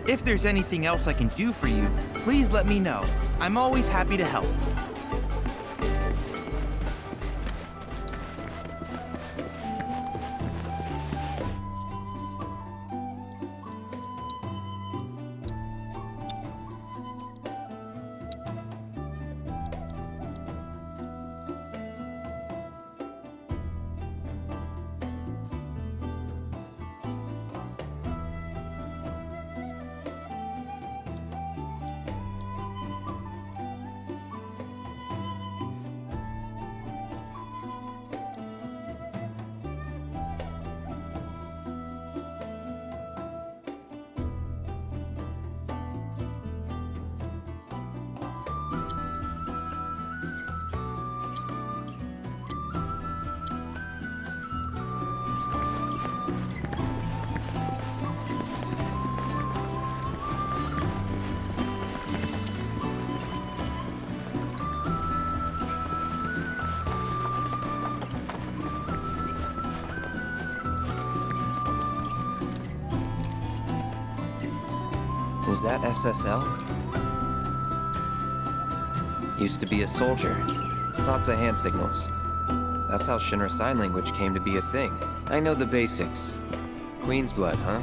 If there's anything else I can do for you, please let me know. I'm always happy to help. Is that SSL? Used to be a soldier. Lots of hand signals. That's how Shinra Sign Language came to be a thing. I know the basics. Queen's blood, huh?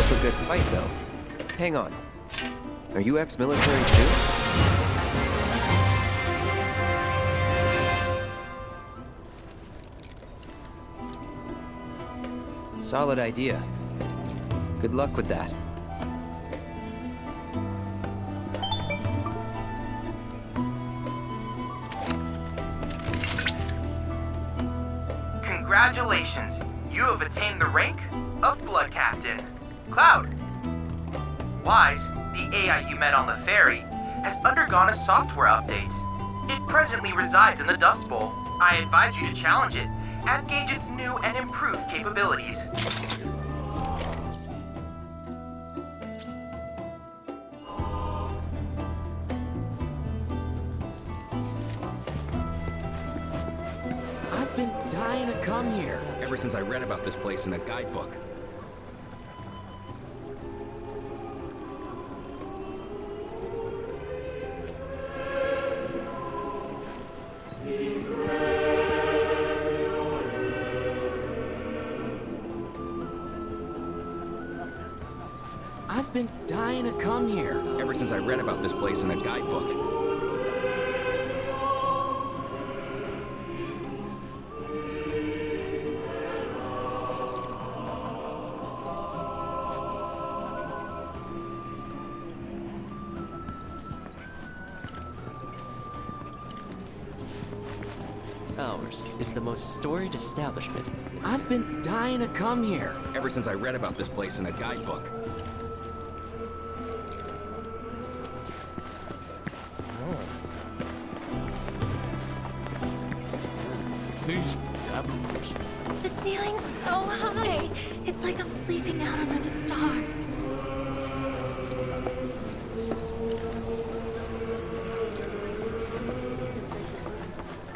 up a good fight, though. Hang on. Are you ex-military too? Solid idea. Good luck with that. Congratulations! You have attained the rank of Blood Captain. Cloud! Wise, the AI you met on the ferry, has undergone a software update. It presently resides in the Dust Bowl. I advise you to challenge it and gauge its new and improved capabilities. I've been dying to come here ever since I read about this place in a guidebook. I've been dying to come here ever since I read about this place in a guidebook. Ours is the most storied establishment. I've been dying to come here ever since I read about this place in a guidebook. These apples. The ceiling's so high. It's like I'm sleeping out under the stars.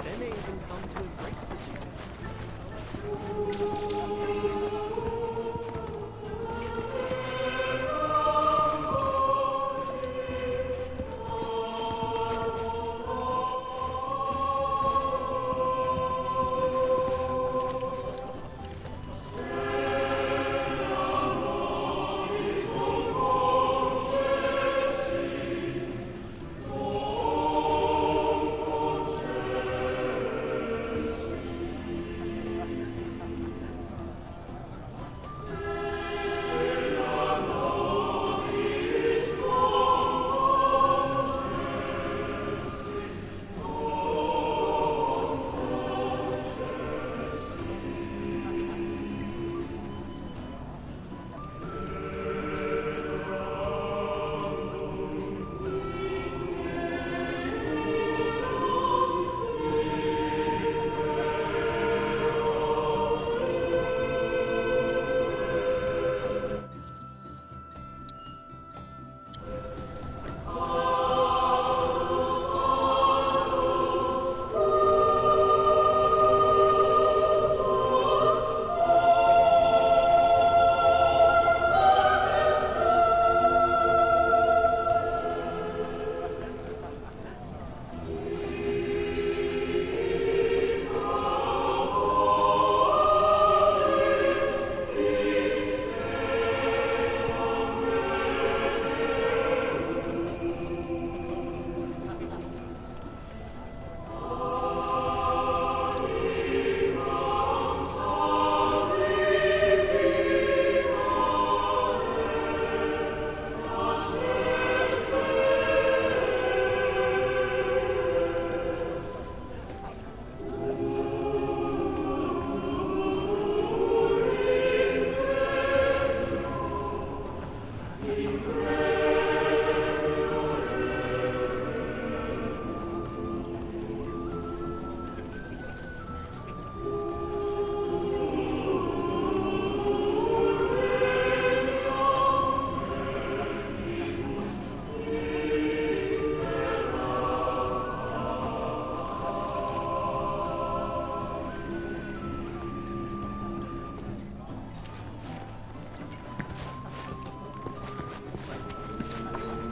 They may even come to embrace the chance.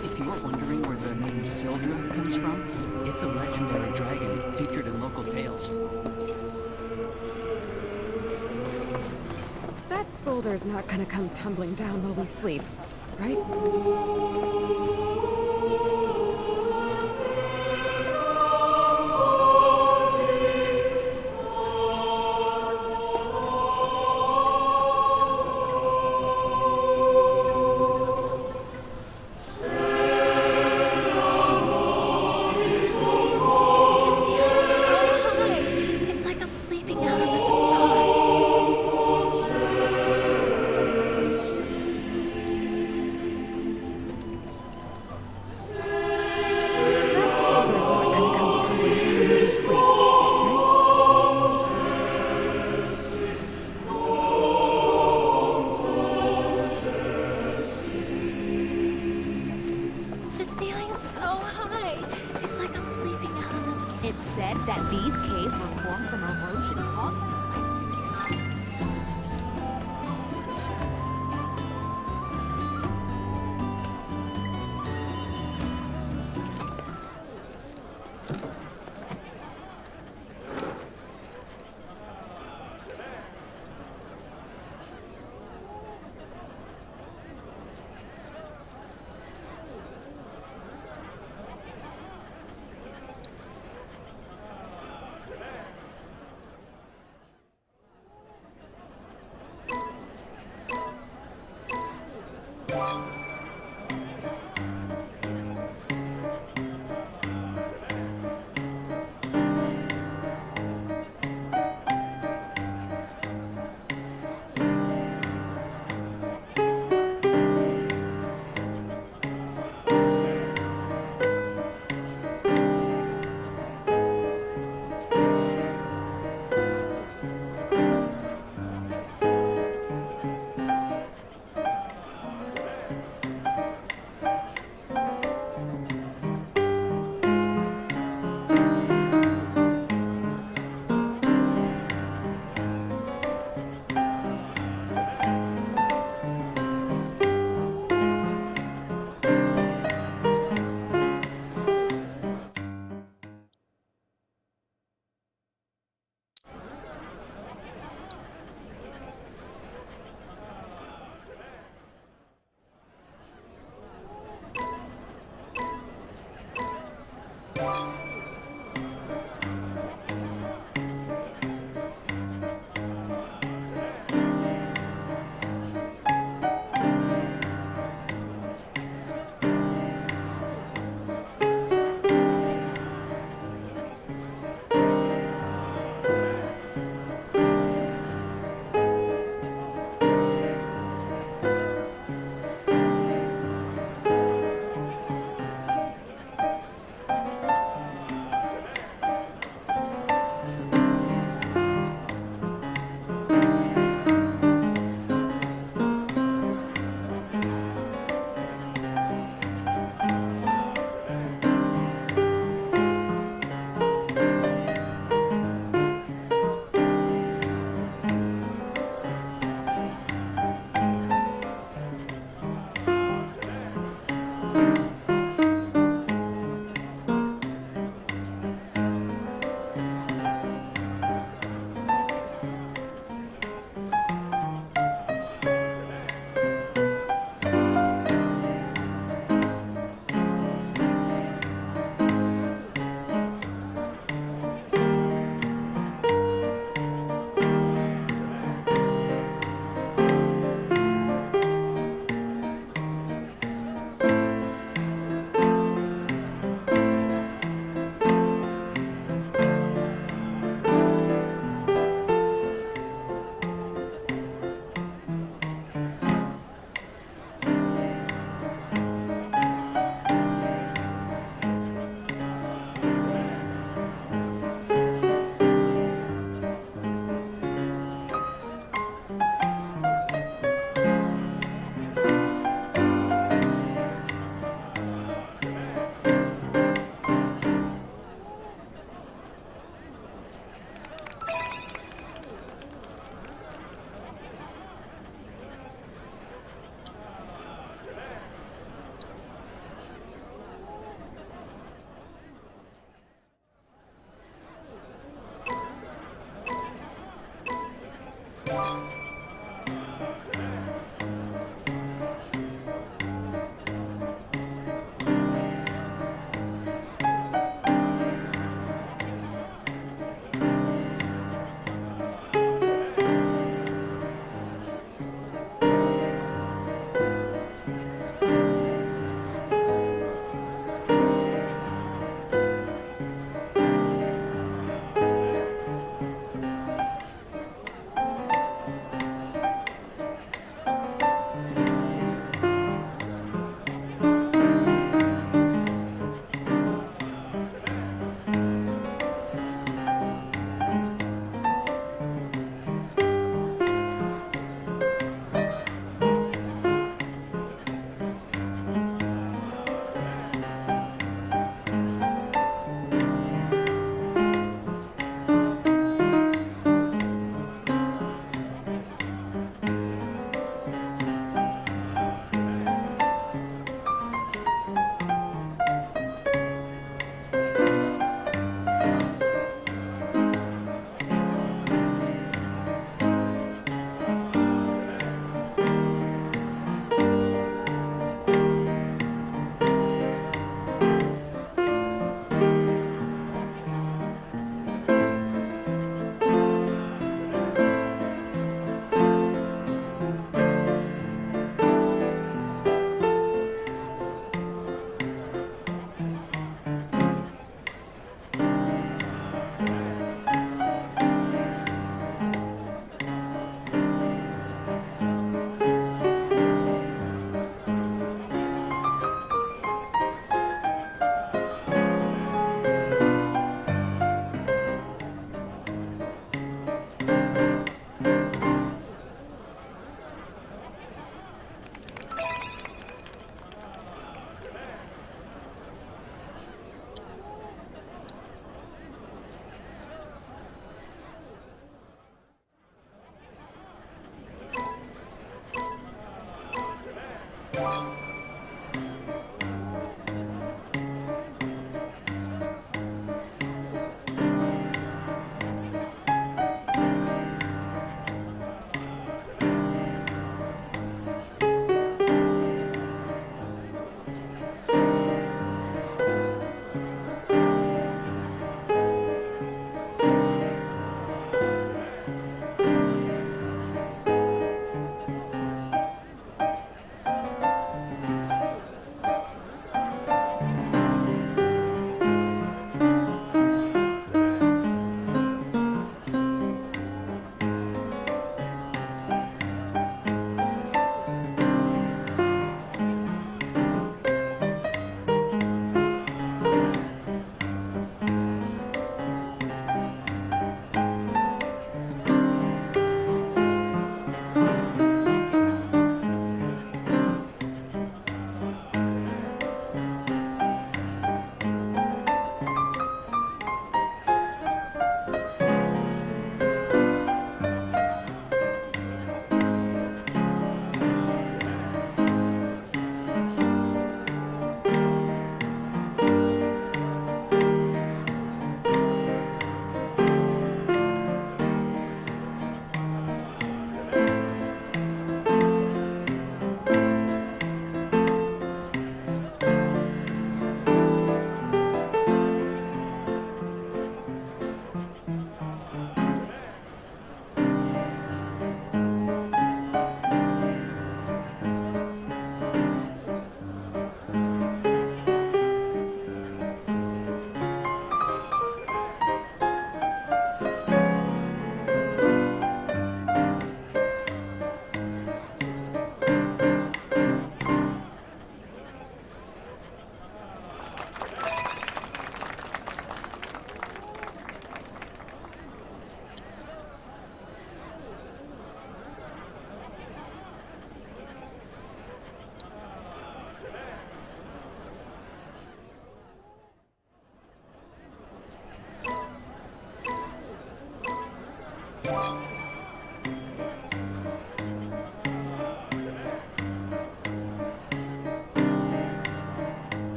If you're wondering where the name Sildra comes from, it's a legendary dragon featured in local tales. That That boulder's not gonna come tumbling down while we sleep, right? The ceiling's so high. It's like I'm sleeping out under the stars. That boulder's not gonna come tumbling down while we sleep, right? The ceiling's so high. It's like I'm sleeping out under the. It said that these caves were formed from erosion caused by the ice sheet.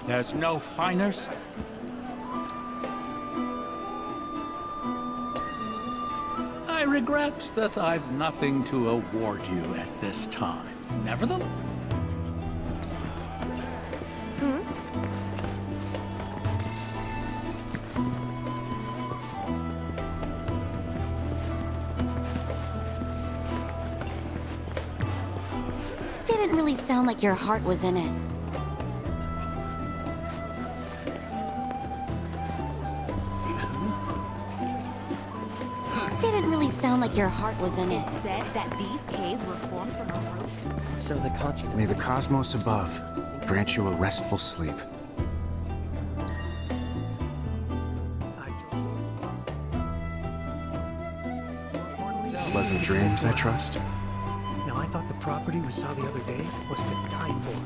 There's no finers? I regret that I've nothing to award you at this time. Nevertheless, Didn't really sound like your heart was in it. Didn't really sound like your heart was in it. It said that these caves were formed from erosion. So the concert. May the cosmos above grant you a restful sleep. Pleasant dreams, I trust. Now, I thought the property we saw the other day was to die for.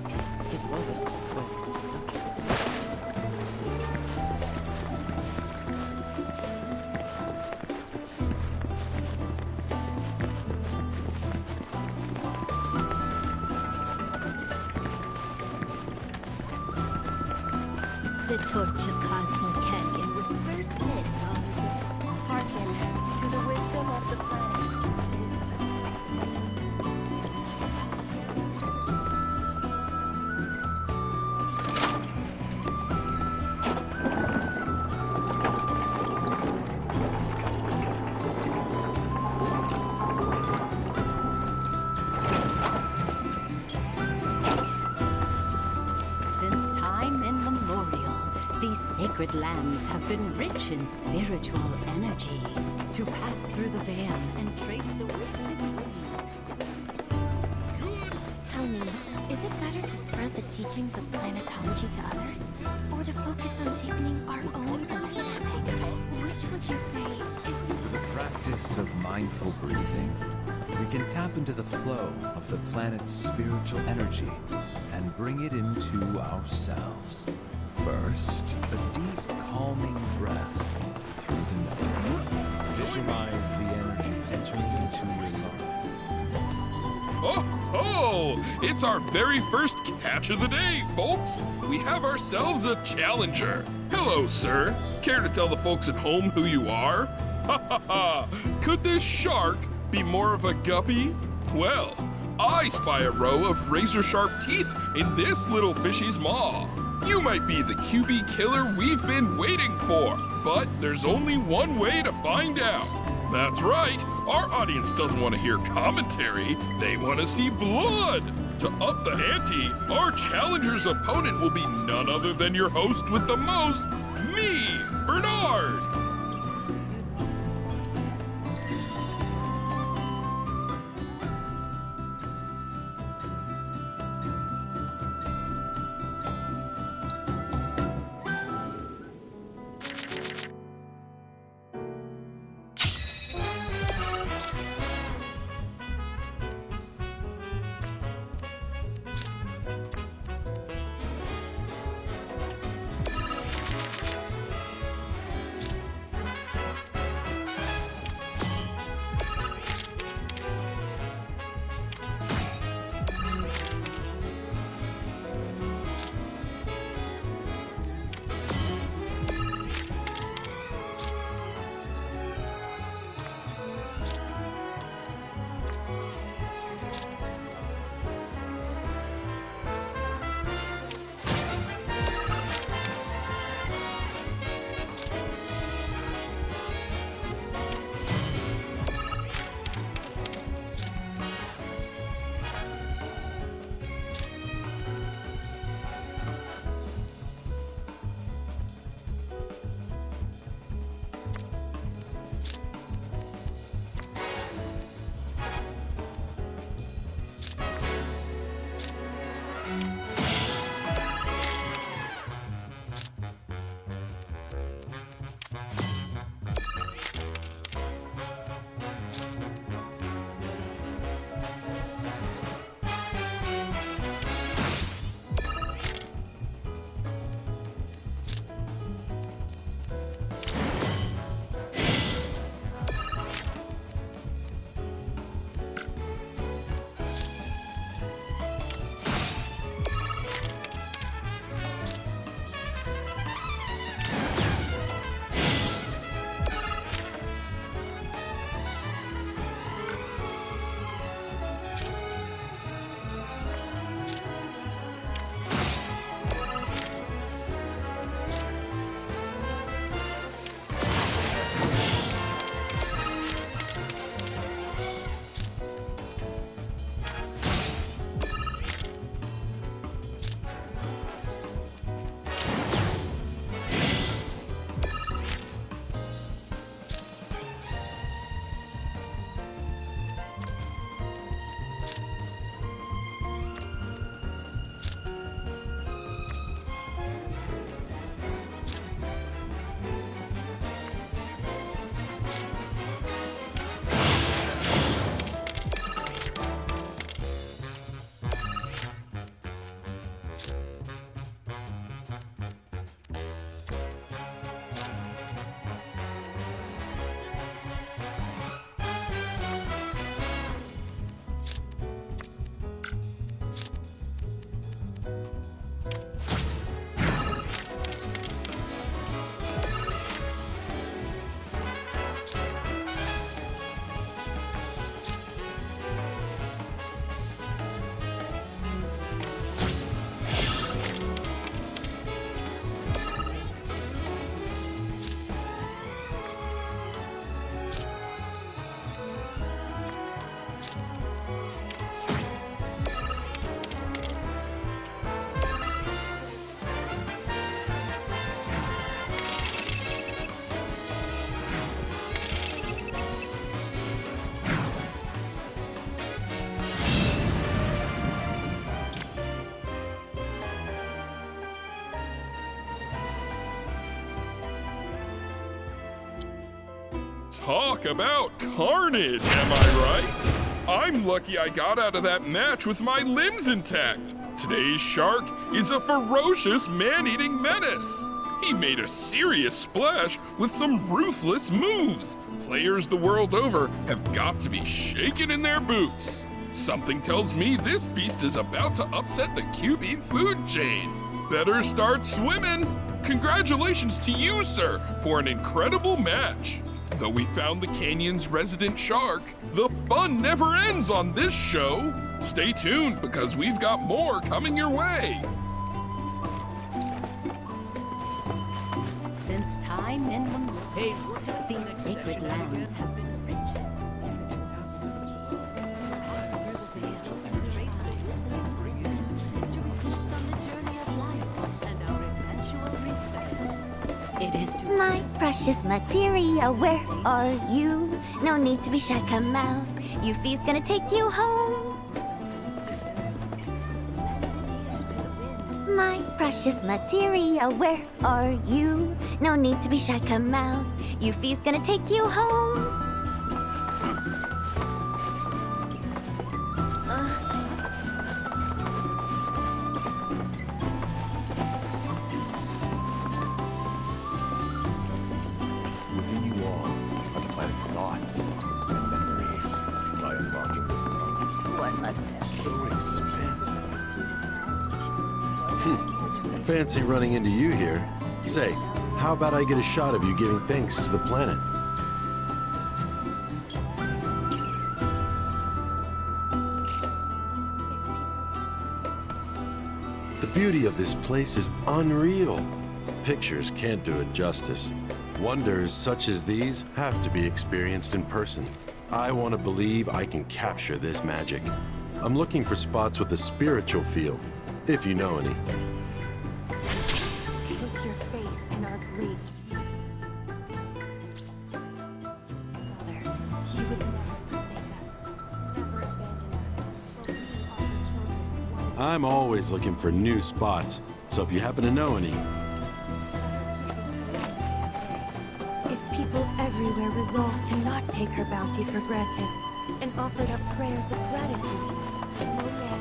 It was, but The torch of Cosmo Canyon whispers in hearken to the wisdom of the planet. Since time immemorial, these sacred lands have been rich in spiritual energy. To pass through the veil and trace the whistling breeze. Tell me, is it better to spread the teachings of planetology to others, or to focus on deepening our own understanding? Which would you say is The practice of mindful breathing, we can tap into the flow of the planet's spiritual energy and bring it into ourselves. First, a deep, calming breath through the nose. Visualize the energy entering into your lungs. Oh, it's our very first catch of the day, folks. We have ourselves a challenger. Hello, sir. Care to tell the folks at home who you are? Ha ha ha! Could this shark be more of a guppy? Well, I spy a row of razor-sharp teeth in this little fishy's maw. You might be the QB killer we've been waiting for, but there's only one way to find out. That's right, our audience doesn't want to hear commentary, they want to see blood. To up the ante, our challenger's opponent will be none other than your host with the most, me, Bernard. Talk about carnage, am I right? I'm lucky I got out of that match with my limbs intact. Today's shark is a ferocious man-eating menace. He made a serious splash with some ruthless moves. Players the world over have got to be shaken in their boots. Something tells me this beast is about to upset the QB food chain. Better start swimming. Congratulations to you, sir, for an incredible match. Though we found the canyon's resident shark, the fun never ends on this show. Stay tuned because we've got more coming your way. Since time immemorial, these sacred lands have been rich in spiritual energy. It is to My precious materia, where are you? No need to be shy, come out. Yuffie's gonna take you home. My precious materia, where are you? No need to be shy, come out. Yuffie's gonna take you home. Within you all are the planet's thoughts and memories. By unlocking this knowledge, One must have. So expensive. Fancy running into you here. Say, how about I get a shot of you giving thanks to the planet? The beauty of this place is unreal. Pictures can't do it justice. Wonders such as these have to be experienced in person. I want to believe I can capture this magic. I'm looking for spots with a spiritual feel, if you know any. Put your faith in our great Mother. She would never forsake us, never abandon us. For we are her children. I'm always looking for new spots, so if you happen to know any, If people everywhere resolved to not take her bounty for granted and offered up prayers of gratitude, no law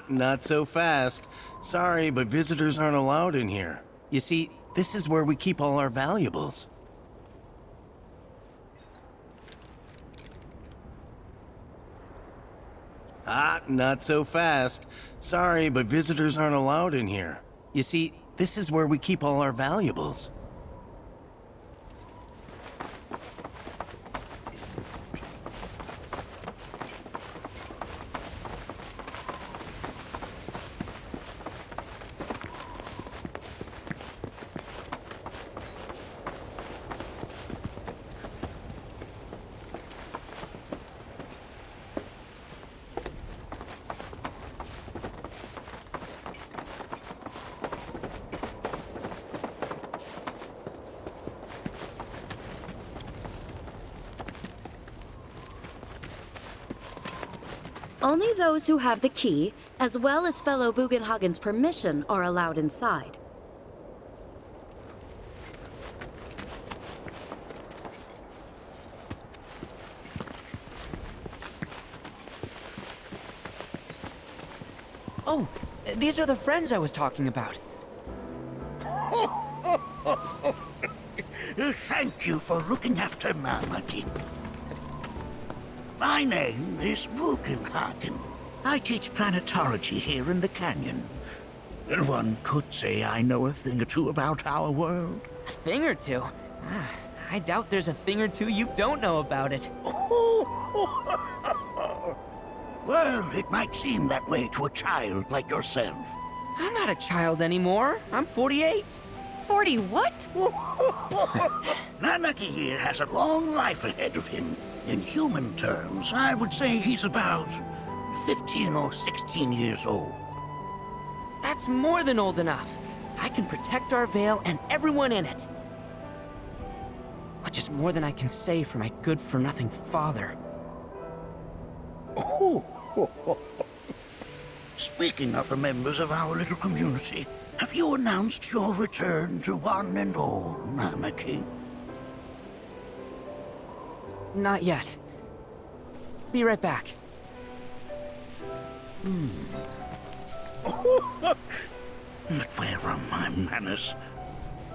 Not so fast. Sorry, but visitors aren't allowed in here. You see, this is where we keep all our valuables. Not so fast. Sorry, but visitors aren't allowed in here. You see, this is where we keep all our valuables. Only those who have the key, as well as fellow Bugenhagen's permission, are allowed inside. Oh, these are the friends I was talking about. Thank you for looking after Marmaduke. My name is Bugenhagen. I teach planetology here in the canyon. One could say I know a thing or two about our world. A thing or two? I doubt there's a thing or two you don't know about it. Well, it might seem that way to a child like yourself. I'm not a child anymore. I'm 48. 40 what? Nanaki here has a long life ahead of him. In human terms, I would say he's about 15 or 16 years old. That's more than old enough. I can protect our Vale and everyone in it. Which is more than I can say for my good-for-nothing father. Speaking of the members of our little community, have you announced your return to one and all, Nanaki? Not yet. Be right back. But where are my manners?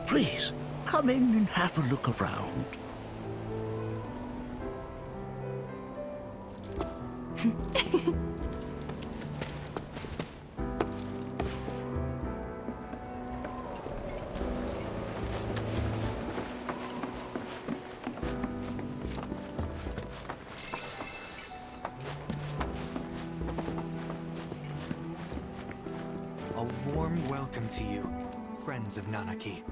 Please, come in and have a look around. A warm welcome to you, friends of Nanaki.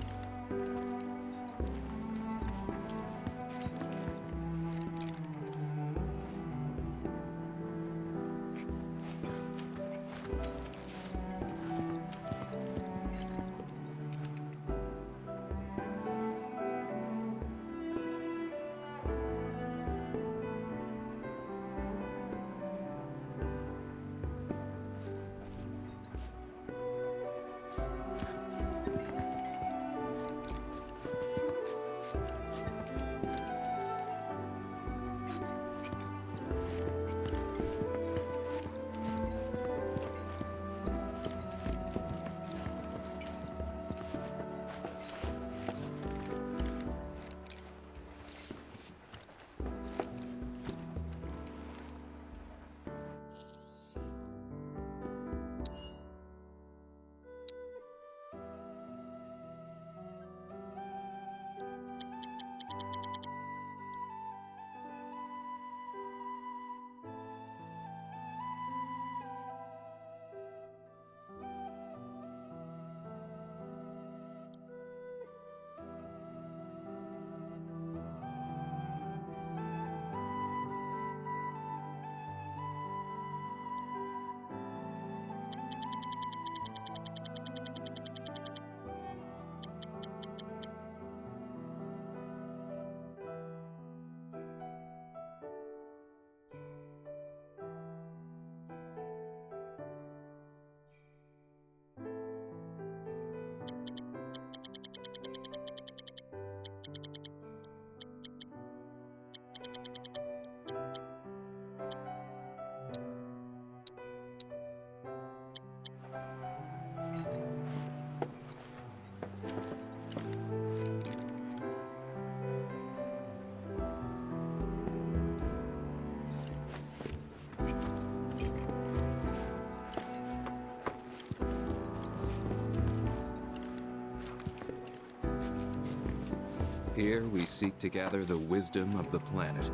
Here we seek to gather the wisdom of the planet.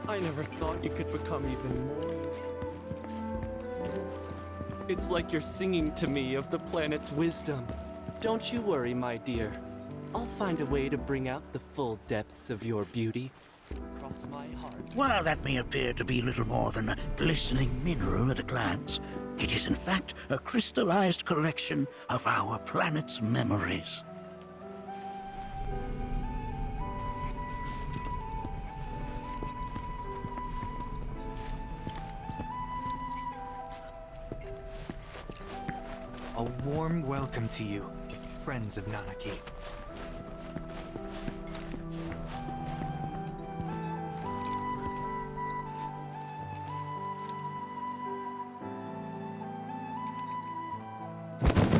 I never thought you could become even more. It's like you're singing to me of the planet's wisdom. Don't you worry, my dear. I'll find a way to bring out the full depths of your beauty. Cross my heart. While that may appear to be little more than a glistening mineral at a glance, it is in fact a crystallized collection of our planet's memories. A warm welcome to you, friends of Nanaki.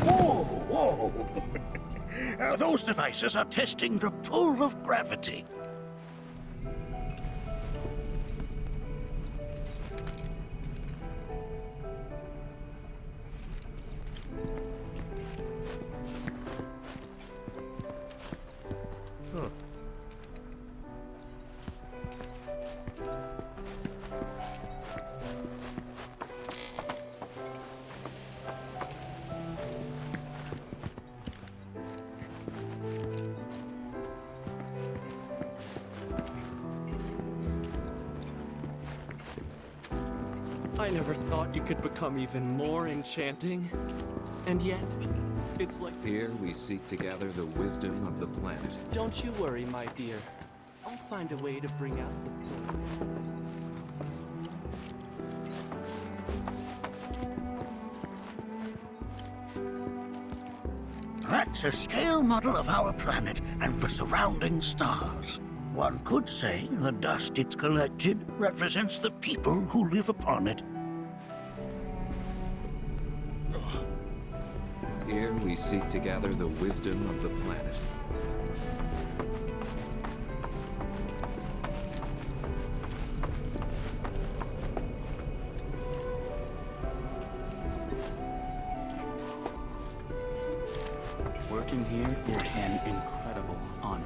Whoa! Those devices are testing the pull of gravity. I never thought you could become even more enchanting. And yet, it's like... Here we seek to gather the wisdom of the planet. Don't you worry, my dear. I'll find a way to bring out the... That's a scale model of our planet and the surrounding stars. One could say the dust it's collected represents the people who live upon it. Here we seek to gather the wisdom of the planet. Working here is an incredible honor.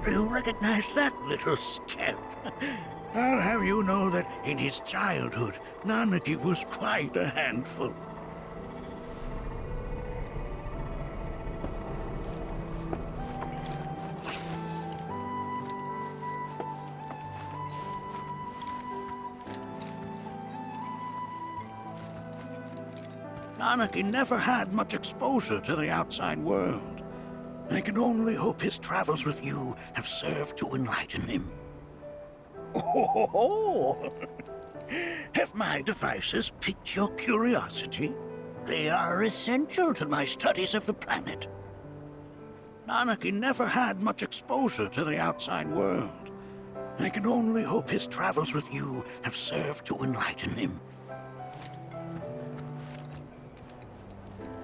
Do you recognize that little scamp? I'll have you know that in his childhood, Nanaki was quite a handful. Nanaki never had much exposure to the outside world. I can only hope his travels with you have served to enlighten him. Oh! Have my devices piqued your curiosity? They are essential to my studies of the planet. Nanaki never had much exposure to the outside world. I can only hope his travels with you have served to enlighten him.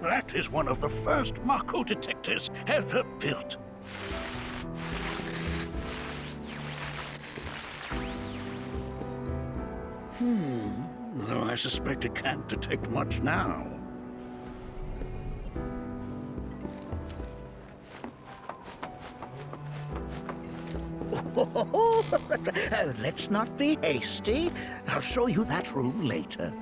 That is one of the first Mako detectors ever built. Though I suspect it can't detect much now. Let's not be hasty. I'll show you that room later.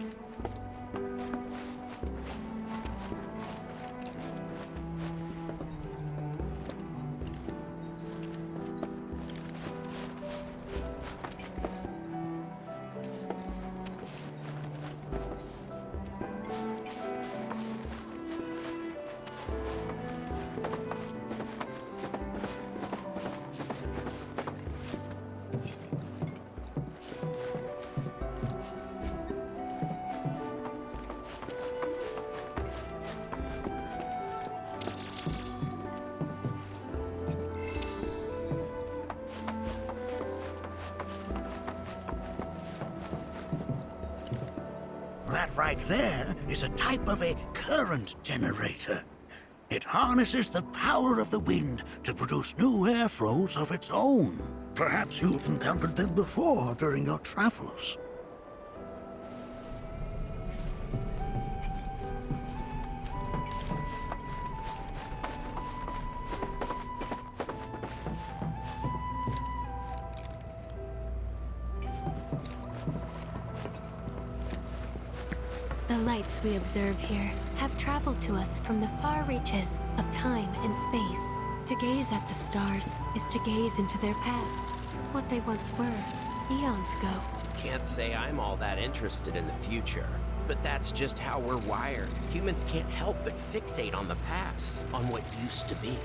That right there is a type of a current generator. It harnesses the power of the wind to produce new airflows of its own. Perhaps you've encountered them before during your travels. The lights we observe here have traveled to us from the far reaches of time and space. To gaze at the stars is to gaze into their past, what they once were, eons ago. Can't say I'm all that interested in the future, but that's just how we're wired. Humans can't help but fixate on the past, on what used to be.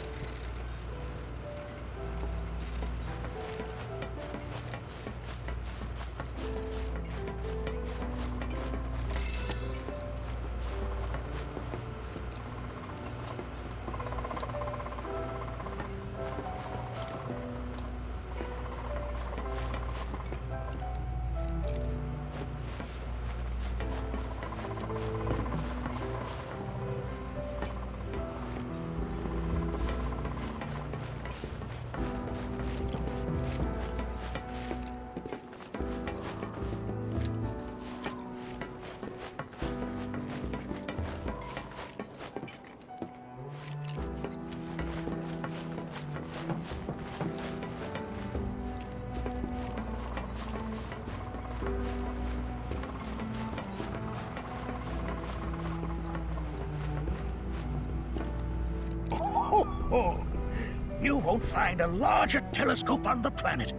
You won't find a larger telescope on the planet.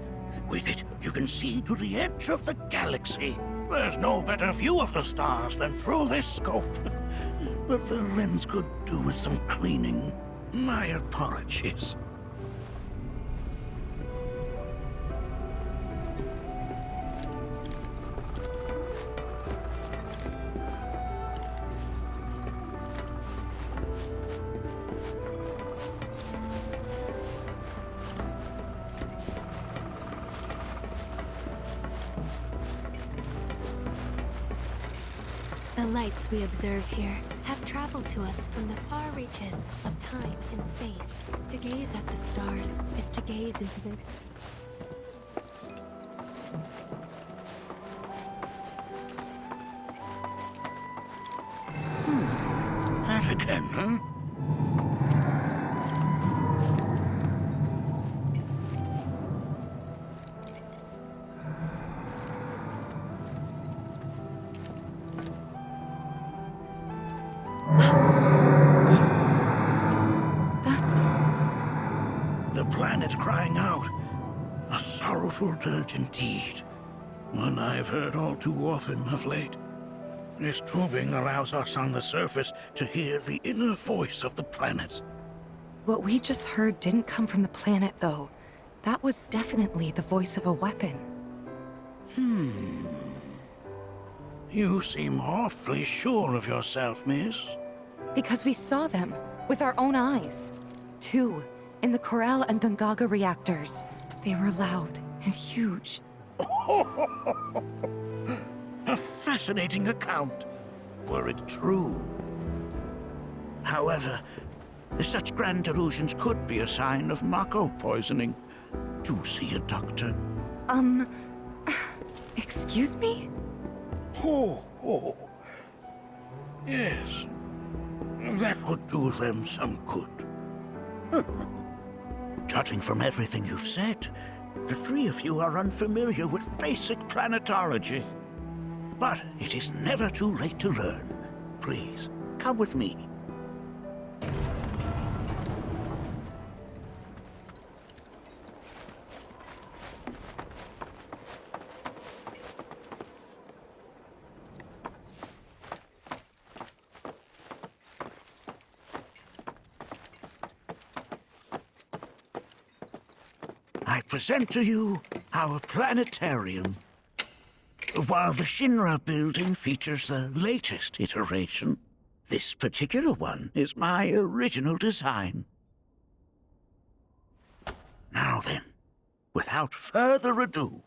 With it, you can see to the edge of the galaxy. There's no better view of the stars than through this scope. But the lens could do with some cleaning. My apologies. The lights we observe here have traveled to us from the far reaches of time and space. To gaze at the stars is to gaze into their... That again, huh? The planet crying out. A sorrowful dirge indeed. One I've heard all too often of late. This tubing allows us on the surface to hear the inner voice of the planet. What we just heard didn't come from the planet, though. That was definitely the voice of a weapon. You seem awfully sure of yourself, miss. Because we saw them with our own eyes. 2 in the Corel and Gungaga reactors. They were loud and huge. A fascinating account, were it true. However, such grand delusions could be a sign of Mako poisoning. Do see a doctor. Excuse me? Oh. Yes. That would do them some good. Judging from everything you've said, the 3 of you are unfamiliar with basic planetology. But it is never too late to learn. Please, come with me. I present to you our planetarium. While the Shinra building features the latest iteration, this particular one is my original design. Now then, without further ado,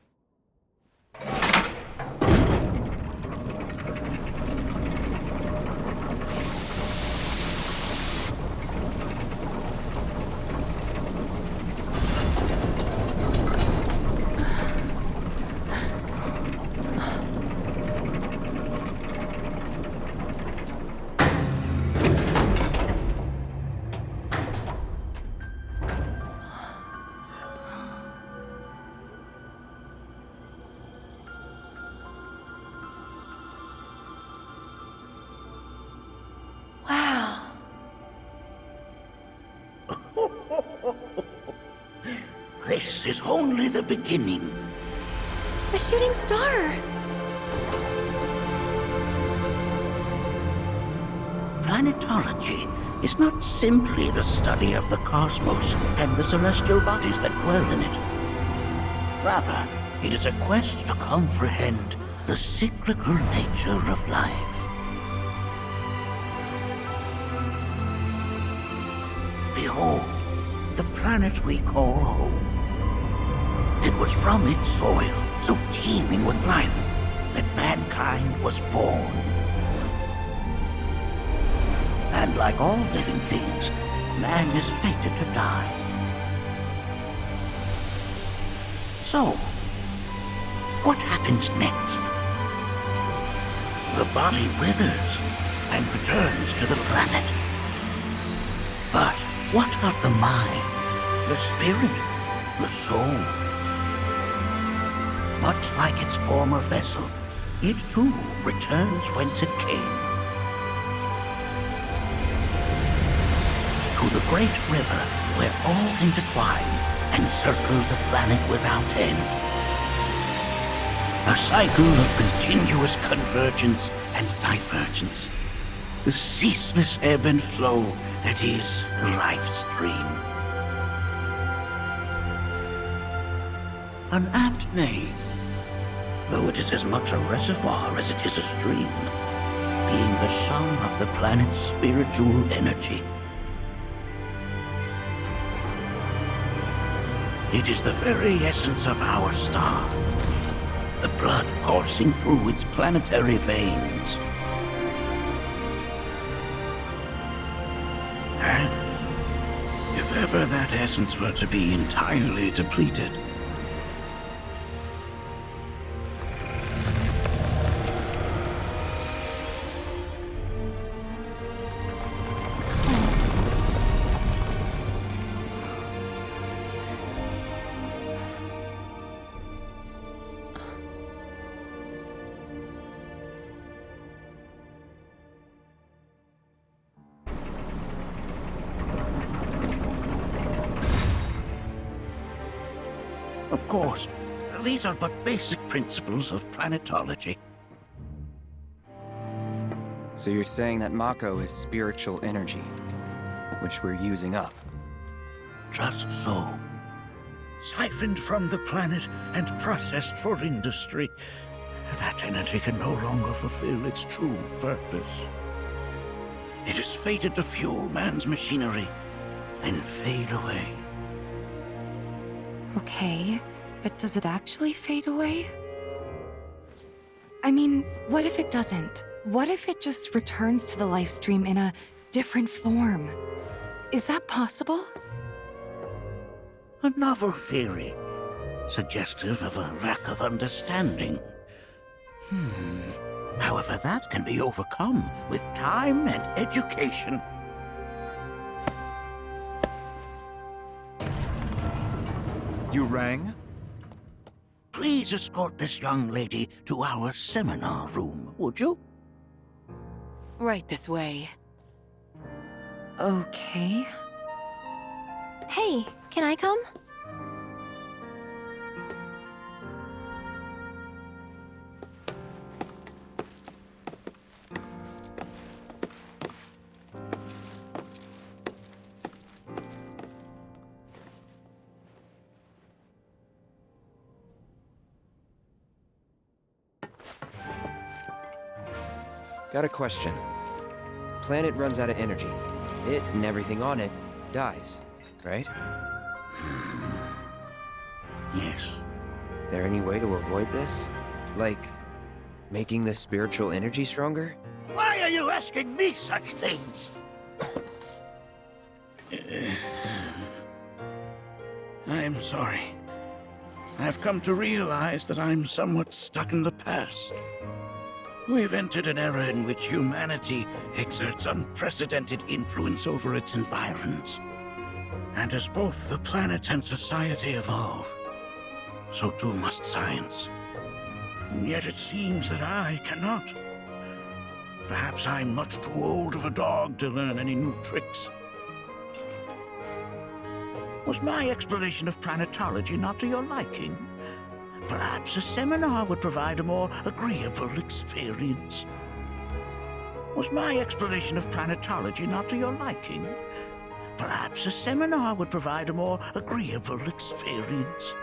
this is only the beginning. A shooting star! Planetology is not simply the study of the cosmos and the celestial bodies that dwell in it. Rather, it is a quest to comprehend the cyclical nature of life. Behold, the planet we call home. It was from its soil, so teeming with life, that mankind was born. And like all living things, man is fated to die. So, what happens next? The body withers and returns to the planet. But what of the mind, the spirit, the soul? Much like its former vessel, it too returns whence it came. To the great river where all intertwine and circle the planet without end. A cycle of continuous convergence and divergence. The ceaseless ebb and flow that is the life stream. An apt name, though it is as much a reservoir as it is a stream, being the sum of the planet's spiritual energy. It is the very essence of our star, the blood coursing through its planetary veins. And if ever that essence were to be entirely depleted, of course, these are but basic principles of planetology. So you're saying that Mako is spiritual energy, which we're using up? Just so. Siphoned from the planet and processed for industry, that energy can no longer fulfill its true purpose. It is fated to fuel man's machinery, then fade away. Okay, but does it actually fade away? I mean, what if it doesn't? What if it just returns to the life stream in a different form? Is that possible? A novel theory, suggestive of a lack of understanding. However, that can be overcome with time and education. You rang? Please escort this young lady to our seminar room, would you? Right this way. Okay. Hey, can I come? Got a question. Planet runs out of energy. It and everything on it dies, right? Yes. There any way to avoid this? Like, making the spiritual energy stronger? Why are you asking me such things? I'm sorry. I've come to realize that I'm somewhat stuck in the past. We've entered an era in which humanity exerts unprecedented influence over its environs. And as both the planet and society evolve, so too must science. And yet it seems that I cannot. Perhaps I'm much too old of a dog to learn any new tricks. Was my explanation of planetology not to your liking? Perhaps a seminar would provide a more agreeable experience. Was my explanation of planetology not to your liking? Perhaps a seminar would provide a more agreeable experience.